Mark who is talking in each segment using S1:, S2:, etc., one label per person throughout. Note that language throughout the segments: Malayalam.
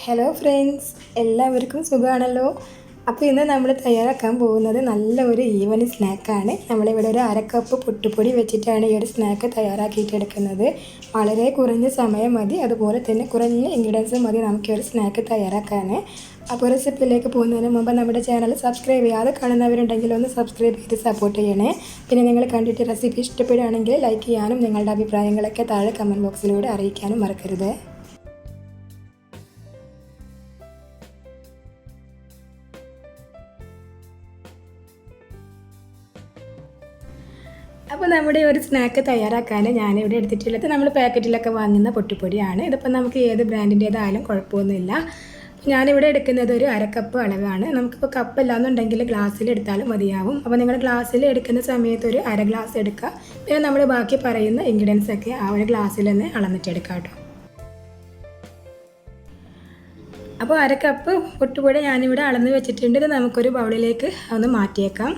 S1: ഹലോ ഫ്രണ്ട്സ്, എല്ലാവർക്കും സുഖമാണല്ലോ. അപ്പോൾ ഇന്ന് നമ്മൾ തയ്യാറാക്കാൻ പോകുന്നത് നല്ല ഒരു ഈവനിങ് സ്നാക്കാണ്. നമ്മളിവിടെ ഒരു അരക്കപ്പ് പുട്ടുപൊടി വെച്ചിട്ടാണ് ഈ ഒരു സ്നാക്ക് തയ്യാറാക്കിയിട്ടെടുക്കുന്നത്. വളരെ കുറഞ്ഞ സമയം മതി, അതുപോലെ തന്നെ കുറഞ്ഞ ഇൻഗ്രീഡിയൻസ് മതി നമുക്ക് ഒരു സ്നാക്ക് തയ്യാറാക്കാൻ. അപ്പോൾ റെസിപ്പിയിലേക്ക് പോകുന്നതിന് മുമ്പ് നമ്മുടെ ചാനൽ സബ്സ്ക്രൈബ് ചെയ്യാതെ കാണുന്നവരുണ്ടെങ്കിൽ ഒന്ന് സബ്സ്ക്രൈബ് ചെയ്ത് സപ്പോർട്ട് ചെയ്യണേ. പിന്നെ നിങ്ങൾ കണ്ടിട്ട് റെസിപ്പി ഇഷ്ടപ്പെടുകയാണെങ്കിൽ ലൈക്ക് ചെയ്യാനും നിങ്ങളുടെ അഭിപ്രായങ്ങളൊക്കെ താഴെ കമൻറ്റ് ബോക്സിലൂടെ അറിയിക്കാനും മറക്കരുത്. അപ്പോൾ നമ്മുടെ ഒരു സ്നാക്ക് തയ്യാറാക്കാൻ ഞാനിവിടെ എടുത്തിട്ടുള്ളത് നമ്മൾ പാക്കറ്റിലൊക്കെ വാങ്ങുന്ന പൊട്ടുപൊടിയാണ്. ഇതിപ്പോൾ നമുക്ക് ഏത് ബ്രാൻഡിൻ്റേതായാലും കുഴപ്പമൊന്നുമില്ല. ഞാനിവിടെ എടുക്കുന്നത് ഒരു അരക്കപ്പ് അളവാണ്. നമുക്കിപ്പോൾ കപ്പല്ലാന്നുണ്ടെങ്കിൽ ഗ്ലാസ്സിൽ എടുത്താലും മതിയാവും. അപ്പോൾ നിങ്ങൾ ഗ്ലാസ്സിൽ എടുക്കുന്ന സമയത്ത് ഒരു അര ഗ്ലാസ് എടുക്കുക. പിന്നെ നമ്മൾ ബാക്കി പറയുന്ന ഇൻഗ്രീഡിയൻസ് ഒക്കെ ആ ഒരു ഗ്ലാസ്സിൽ തന്നെ അളന്നിട്ടെടുക്കാം കേട്ടോ. അപ്പോൾ അരക്കപ്പ് പൊട്ടുപൊടി ഞാനിവിടെ അളന്ന് വെച്ചിട്ടുണ്ട്. ഇത് നമുക്കൊരു ബൗളിലേക്ക് ഒന്ന് മാറ്റിയേക്കാം.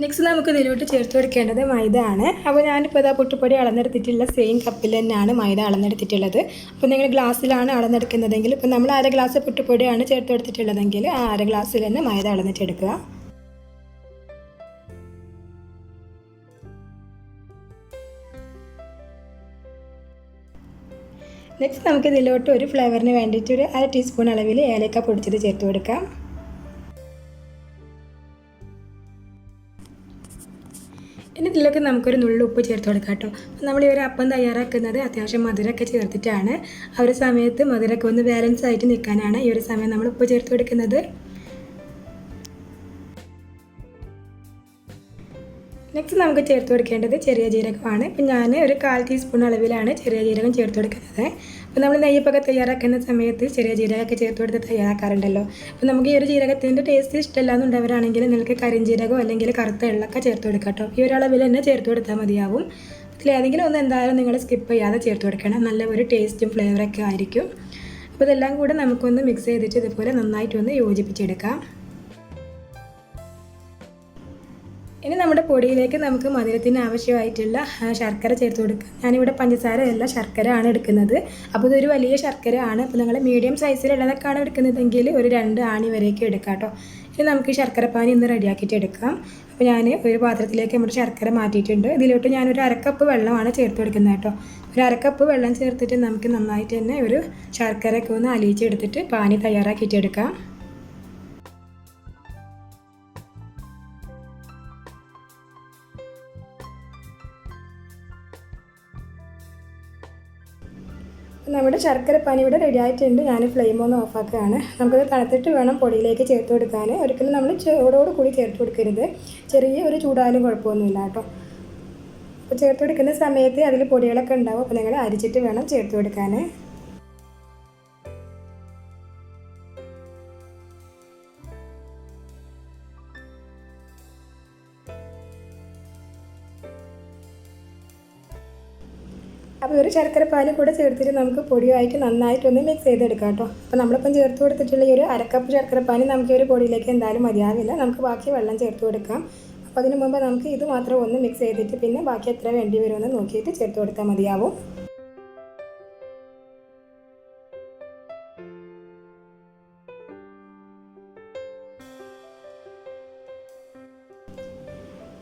S1: നെക്സ്റ്റ് നമുക്ക് ഇതിലോട്ട് ചേർത്ത് കൊടുക്കേണ്ടത് മൈദ ആണ്. അപ്പോൾ ഞാനിപ്പോൾ ഇതാ പുട്ടുപൊടി അളന്നെടുത്തിട്ടുള്ള സെയിം കപ്പിൽ തന്നെയാണ് മൈദ അളന്നെടുത്തിട്ടുള്ളത്. അപ്പോൾ നിങ്ങൾ ഗ്ലാസ്സിലാണ് അളന്നെടുക്കുന്നതെങ്കിൽ ഇപ്പോൾ നമ്മൾ അര ഗ്ലാസ് പുട്ടുപൊടിയാണ് ചേർത്ത് കൊടുത്തിട്ടുള്ളതെങ്കിൽ ആ അര ഗ്ലാസ്സിൽ തന്നെ മൈദ അളന്നിട്ടെടുക്കുക. നെക്സ്റ്റ് നമുക്ക് ഇതിലോട്ട് ഒരു ഫ്ലേവറിന് വേണ്ടിയിട്ട് ഒരു അര ടീസ്പൂൺ അളവിൽ ഏലക്ക പൊടിച്ചത് ചേർത്ത് കൊടുക്കാം. ഇനി ഇതിലേക്ക് നമുക്കൊരു നുള്ളു ഉപ്പ് ചേർത്ത് കൊടുക്കാം കേട്ടോ. നമ്മൾ ഈ ഒരു അപ്പം തയ്യാറാക്കുന്നത് അത്യാവശ്യം മധുരമൊക്കെ ചേർത്തിട്ടാണ്. ആ ഒരു സമയത്ത് മധുരമൊക്കെ ഒന്ന് ബാലൻസ് ആയിട്ട് നിൽക്കാനാണ് ഈ ഒരു സമയം നമ്മൾ ഉപ്പ് ചേർത്ത് കൊടുക്കുന്നത്. നെക്സ്റ്റ് നമുക്ക് ചേർത്ത് കൊടുക്കേണ്ടത് ചെറിയ ജീരകമാണ്. ഇപ്പം ഞാൻ ഒരു 1/4 ടീസ്പൂൺ അളവിലാണ് ചെറിയ ജീരകം ചേർത്ത് കൊടുക്കുന്നത്. അപ്പോൾ നമ്മൾ നെയ്യപ്പൊക്കെ തയ്യാറാക്കുന്ന സമയത്ത് ചെറിയ ജീരകമൊക്കെ ചേർത്ത് കൊടുത്ത് തയ്യാറാക്കാറുണ്ടല്ലോ. അപ്പോൾ നമുക്ക് ഈ ഒരു ജീരകത്തിൻ്റെ ടേസ്റ്റ് ഇഷ്ടമല്ലാന്നുണ്ടവരാണെങ്കിൽ നിങ്ങൾക്ക് കരിഞ്ജീരകമോ അല്ലെങ്കിൽ കറുത്ത എള്ളൊക്കെ ചേർത്ത് കൊടുക്കാം കേട്ടോ. ഈ ഒരു അളവിൽ തന്നെ ചേർത്ത് കൊടുത്താൽ മതിയാവും. അതിലേതെങ്കിലും ഒന്ന് എന്തായാലും നിങ്ങൾ സ്കിപ്പ് ചെയ്യാതെ ചേർത്ത് കൊടുക്കണം. നല്ല ഒരു ടേസ്റ്റും ഫ്ലേവറൊക്കെ ആയിരിക്കും. അപ്പോൾ ഇതെല്ലാം കൂടെ നമുക്കൊന്ന് മിക്സ് ചെയ്തിട്ട് ഇതുപോലെ നന്നായിട്ടൊന്ന് യോജിപ്പിച്ചെടുക്കാം. ഇനി നമ്മുടെ പൊടിയിലേക്ക് നമുക്ക് മധുരത്തിന് ആവശ്യമായിട്ടുള്ള ശർക്കര ചേർത്ത് കൊടുക്കാം. ഞാനിവിടെ പഞ്ചസാര അല്ല ശർക്കര ആണ് എടുക്കുന്നത്. അപ്പോൾ ഇതൊരു വലിയ ശർക്കര ആണ്. അപ്പോൾ നിങ്ങൾ മീഡിയം സൈസിലുള്ളതൊക്കെയാണ് എടുക്കുന്നതെങ്കിൽ ഒരു 2 ആണി വരെയൊക്കെ എടുക്കാം കേട്ടോ. ഇനി നമുക്ക് ശർക്കരപ്പാനി ഒന്ന് റെഡിയാക്കിയിട്ട് എടുക്കാം. അപ്പോൾ ഞാൻ ഒരു പാത്രത്തിലേക്ക് നമ്മുടെ ശർക്കര മാറ്റിയിട്ടുണ്ട്. ഇതിലോട്ട് ഞാനൊരു അരക്കപ്പ് വെള്ളമാണ് ചേർത്ത് കൊടുക്കുന്നത് കേട്ടോ. ഒരു അരക്കപ്പ് വെള്ളം ചേർത്തിട്ട് നമുക്ക് നന്നായിട്ട് തന്നെ ഒരു ശർക്കരയൊക്കെ ഒന്ന് അലിയിച്ചെടുത്തിട്ട് പാനി തയ്യാറാക്കിയിട്ട് എടുക്കാം. നമ്മുടെ ശർക്കരപ്പാനി ഇവിടെ റെഡി ആയിട്ടുണ്ട്. ഞാൻ ഫ്ലെയിം ഒന്ന് ഓഫാക്കുകയാണ്. നമുക്കത് തണുത്തിട്ട് വേണം പൊടിയിലേക്ക് ചേർത്ത് കൊടുക്കാൻ. ഒരിക്കലും നമ്മൾ ചൂടോട് കൂടി ചേർത്ത് കൊടുക്കരുത്. ചെറിയ ഒരു ചൂടായാലും കുഴപ്പമൊന്നുമില്ല കേട്ടോ. അപ്പോൾ ചേർത്ത് കൊടുക്കുന്ന സമയത്ത് അതിൽ പൊടികളൊക്കെ ഉണ്ടാവും. അപ്പോൾ നിങ്ങൾ അരിച്ചിട്ട് വേണം ചേർത്ത് കൊടുക്കാൻ. അപ്പോൾ ഒരു ശർക്കരപ്പാനി കൂടെ ചേർത്തിട്ട് നമുക്ക് പൊടിയായിട്ട് നന്നായിട്ടൊന്ന് മിക്സ് ചെയ്തെടുക്കാം കേട്ടോ. അപ്പോൾ നമ്മളിപ്പം ചേർത്ത് കൊടുത്തിട്ടുള്ള ഈ ഒരു അരക്കപ്പ് ശർക്കരപ്പാനി നമുക്ക് ഒരു പൊടിയിലേക്ക് എന്തായാലും മതിയാവില്ല. നമുക്ക് ബാക്കി വെള്ളം ചേർത്ത് കൊടുക്കാം. അപ്പോൾ അതിന് മുമ്പ് നമുക്ക് ഇത് മാത്രം ഒന്ന് മിക്സ് ചെയ്തിട്ട് പിന്നെ ബാക്കി എത്ര വേണ്ടി വരുമെന്ന് നോക്കിയിട്ട് ചേർത്ത് കൊടുത്താൽ മതിയാവും.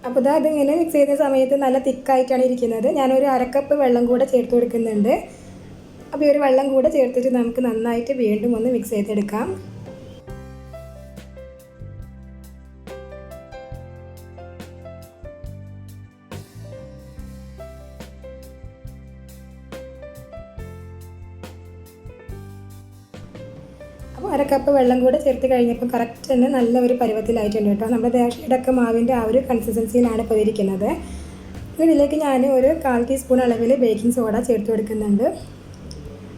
S1: അപ്പോൾ അതിങ്ങനെ മിക്സ് ചെയ്യുന്ന സമയത്ത് നല്ല തിക്കായിട്ടാണ് ഇരിക്കുന്നത്. ഞാനൊരു അരക്കപ്പ് വെള്ളം കൂടെ ചേർത്ത് കൊടുക്കുന്നുണ്ട്. അപ്പോൾ ഈ ഒരു വെള്ളം കൂടെ ചേർത്തിട്ട് നമുക്ക് നന്നായിട്ട് വീണ്ടും ഒന്ന് മിക്സ് ചെയ്തെടുക്കാം. അപ്പോൾ അരക്കപ്പ് വെള്ളം കൂടെ ചേർത്ത് കഴിഞ്ഞപ്പോൾ കറക്റ്റ് തന്നെ നല്ല ഒരു പരുവത്തിലായിട്ടുണ്ട് കേട്ടോ. നമ്മുടെ ദേശീയടക്ക മാവിൻ്റെ ആ ഒരു കൺസിസ്റ്റൻസിയിലാണ് ഇപ്പോൾ ഇരിക്കുന്നത്. ഇതിലേക്ക് ഞാൻ ഒരു 1/4 ടീസ്പൂൺ അളവിൽ ബേക്കിംഗ് സോഡ ചേർത്ത് കൊടുക്കുന്നുണ്ട്.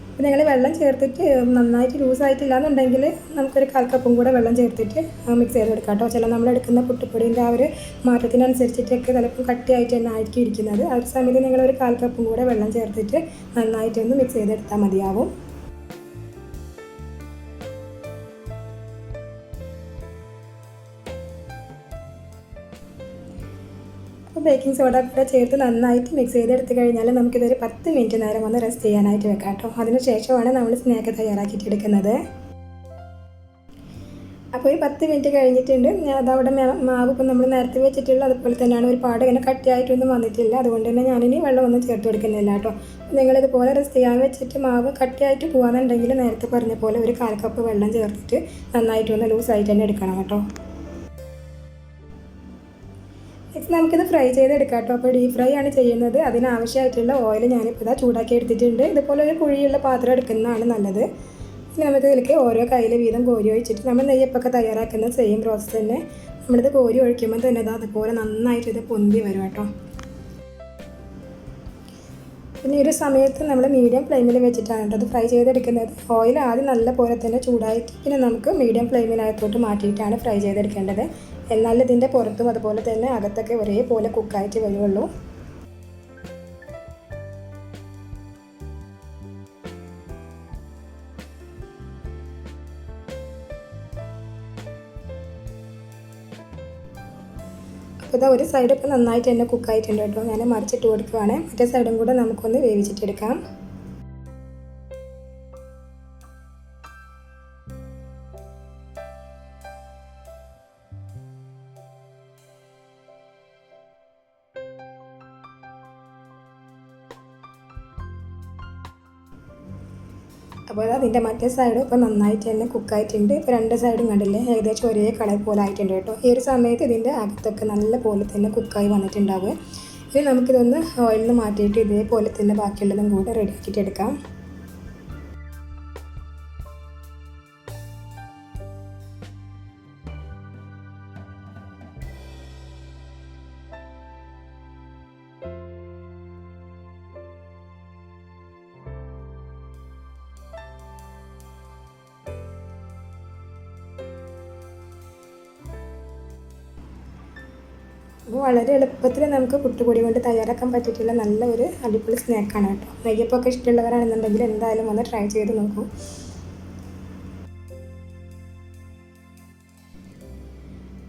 S1: അപ്പോൾ നിങ്ങൾ വെള്ളം ചേർത്തിട്ട് നന്നായിട്ട് ലൂസായിട്ടില്ല എന്നുണ്ടെങ്കിൽ നമുക്കൊരു 1/4 കപ്പും കൂടെ വെള്ളം ചേർത്തിട്ട് മിക്സ് ചെയ്ത് കൊടുക്കാം കേട്ടോ. ചില നമ്മളെടുക്കുന്ന പുട്ടുപ്പൊടിൻ്റെ ആ ഒരു മാറ്റത്തിനനുസരിച്ചിട്ടൊക്കെ ചിലപ്പോൾ കട്ടിയായിട്ട് തന്നെ ആയിരിക്കും ഇരിക്കുന്നത്. ആ ഒരു സമയത്ത് നിങ്ങളൊരു 1/4 കപ്പും കൂടെ വെള്ളം ചേർത്തിട്ട് നന്നായിട്ടൊന്ന് മിക്സ് ചെയ്തെടുത്താൽ മതിയാവും. അപ്പോൾ ബേക്കിംഗ് സോഡ കൂടെ ചേർത്ത് നന്നായിട്ട് മിക്സ് ചെയ്തെടുത്ത് കഴിഞ്ഞാൽ നമുക്കിതൊരു 10 മിനിറ്റ് നേരം ഒന്ന് റെസ്റ്റ് ചെയ്യാനായിട്ട് വെക്കാം കേട്ടോ. അതിന് ശേഷമാണ് നമ്മൾ സ്നാക്ക് തയ്യാറാക്കിയിട്ട് എടുക്കുന്നത്. അപ്പോൾ ഒരു 10 മിനിറ്റ് കഴിഞ്ഞിട്ടുണ്ട്. ഞാൻ അതവിടെ മാവ് ഇപ്പം നമ്മൾ നേരത്തെ വെച്ചിട്ടുള്ള അതുപോലെ തന്നെയാണ്, ഒരുപാട് ഇങ്ങനെ കട്ടിയായിട്ടൊന്നും വന്നിട്ടില്ല. അതുകൊണ്ട് തന്നെ ഞാനിനി വെള്ളമൊന്നും ചേർത്ത് കൊടുക്കുന്നില്ല കേട്ടോ. നിങ്ങളിതുപോലെ റെസ്റ്റ് ചെയ്യാൻ വെച്ചിട്ട് മാവ് കട്ടിയായിട്ട് പോകാന്നുണ്ടെങ്കിൽ നേരത്തെ പറഞ്ഞ പോലെ ഒരു 1/4 കപ്പ് വെള്ളം ചേർത്തിട്ട് നന്നായിട്ടൊന്ന് ലൂസായിട്ട് തന്നെ എടുക്കണം കേട്ടോ. നെക്സ്റ്റ് നമുക്കിത് ഫ്രൈ ചെയ്തെടുക്കാം കേട്ടോ. അപ്പോൾ ഡീപ് ഫ്രൈ ആണ് ചെയ്യുന്നത്. അതിനാവശ്യമായിട്ടുള്ള ഓയിൽ ഞാനിപ്പോൾ ചൂടാക്കി എടുത്തിട്ടുണ്ട്. ഇതുപോലെ ഒരു കുഴിയുള്ള പാത്രം എടുക്കുന്നതാണ് നല്ലത്. ഇനി നമുക്ക് ഇതിലേക്ക് ഓരോ കയ്യിൽ വീതം കോരി ഒഴിച്ചിട്ട് നമ്മൾ നെയ്യപ്പൊക്കെ തയ്യാറാക്കുന്ന സെയിം പ്രോസസ്സ് തന്നെ നമ്മളിത് കോരി ഒഴിക്കുമ്പോൾ തന്നെ അതുപോലെ നന്നായിട്ട് ഇത് പൊന്തി വരും കേട്ടോ. പിന്നെ ഒരു സമയത്ത് നമ്മൾ മീഡിയം ഫ്ലെയിമിൽ വെച്ചിട്ടാണ് കേട്ടോ അത് ഫ്രൈ ചെയ്തെടുക്കുന്നത്. ഓയിൽ ആദ്യം നല്ല പോലെ തന്നെ ചൂടായിട്ട് പിന്നെ നമുക്ക് മീഡിയം ഫ്ലെയിമിനകത്തോട്ട് മാറ്റിയിട്ടാണ് ഫ്രൈ ചെയ്തെടുക്കേണ്ടത്. എന്നാൽ ഇതിൻ്റെ പുറത്തും അതുപോലെ തന്നെ അകത്തൊക്കെ ഒരേപോലെ കുക്കായിട്ട് വരുള്ളൂ. അപ്പോൾ ഇതാ ഒരു സൈഡ് ഇപ്പോൾ നന്നായിട്ട് തന്നെ കുക്കായിട്ടുണ്ട് കേട്ടോ. ഞാൻ മറിച്ചിട്ട് കൊടുക്കുകയാണ്. മറ്റേ സൈഡും കൂടെ നമുക്കൊന്ന് വേവിച്ചിട്ടെടുക്കാം. അപ്പോൾ അതിൻ്റെ മറ്റേ സൈഡ് ഇപ്പോൾ നന്നായിട്ട് തന്നെ കുക്കായിട്ടുണ്ട്. ഇപ്പോൾ 2 സൈഡും കണ്ടില്ലേ ഏകദേശം ഒരേ കളർ പോലെ ആയിട്ടുണ്ട് കേട്ടോ. ഈ ഒരു സമയത്ത് ഇതിൻ്റെ അകത്തൊക്കെ നല്ല പോലെ തന്നെ കുക്കായി വന്നിട്ടുണ്ടാവുക. ഇനി നമുക്കിതൊന്ന് ഓയിലിൽ നിന്ന് മാറ്റിയിട്ട് ഇതേപോലെ തന്നെ ബാക്കിയുള്ളതും കൂടെ റെഡിയാക്കിയിട്ട് എടുക്കാം. അപ്പോൾ വളരെ എളുപ്പത്തിൽ നമുക്ക് പുട്ടുപൊടി കൊണ്ട് തയ്യാറാക്കാൻ പറ്റിയിട്ടുള്ള നല്ല ഒരു അടിപൊളി സ്നാക്കാണ് കേട്ടോ. നെയ്യപ്പൊക്കെ ഇഷ്ടമുള്ളവരാണെന്നുണ്ടെങ്കിൽ എന്തായാലും ഒന്ന് ട്രൈ ചെയ്ത് നോക്കൂ.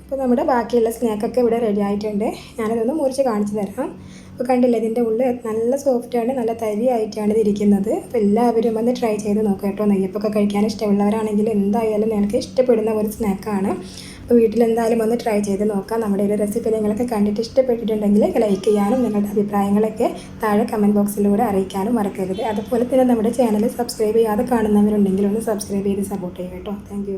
S1: അപ്പോൾ നമ്മുടെ ബാക്കിയുള്ള സ്നാക്കൊക്കെ ഇവിടെ റെഡി ആയിട്ടുണ്ട്. ഞാനതൊന്ന് മുറിച്ച് കാണിച്ചു തരാം. അപ്പോൾ കണ്ടില്ലേ ഇതിൻ്റെ ഉള്ളിൽ നല്ല സോഫ്റ്റാണ്, നല്ല തരി ആയിട്ടാണ് ഇതിരിക്കുന്നത്. അപ്പോൾ എല്ലാവരും ഒന്ന് ട്രൈ ചെയ്ത് നോക്കുക കേട്ടോ. നെയ്യപ്പൊക്കെ കഴിക്കാൻ ഇഷ്ടമുള്ളവരാണെങ്കിൽ എന്തായാലും നിങ്ങൾക്ക് ഇഷ്ടപ്പെടുന്ന ഒരു സ്നാക്കാണ്. അപ്പോൾ വീട്ടിലെന്തായാലും ഒന്ന് ട്രൈ ചെയ്ത് നോക്കാം. നമ്മുടെ ഒരു റെസിപ്പി നിങ്ങളൊക്കെ കണ്ടിട്ട് ഇഷ്ടപ്പെട്ടിട്ടുണ്ടെങ്കിൽ ലൈക്ക് ചെയ്യാനും നിങ്ങളുടെ അഭിപ്രായങ്ങളൊക്കെ താഴെ കമൻറ്റ് ബോക്സിലൂടെ അറിയിക്കാനും മറക്കരുത്. അതുപോലെ തന്നെ നമ്മുടെ ചാനൽ സബ്സ്ക്രൈബ് ചെയ്യാതെ കാണുന്നവരുണ്ടെങ്കിൽ ഒന്ന് സബ്സ്ക്രൈബ് ചെയ്ത് സപ്പോർട്ട് ചെയ്യുക കേട്ടോ. താങ്ക്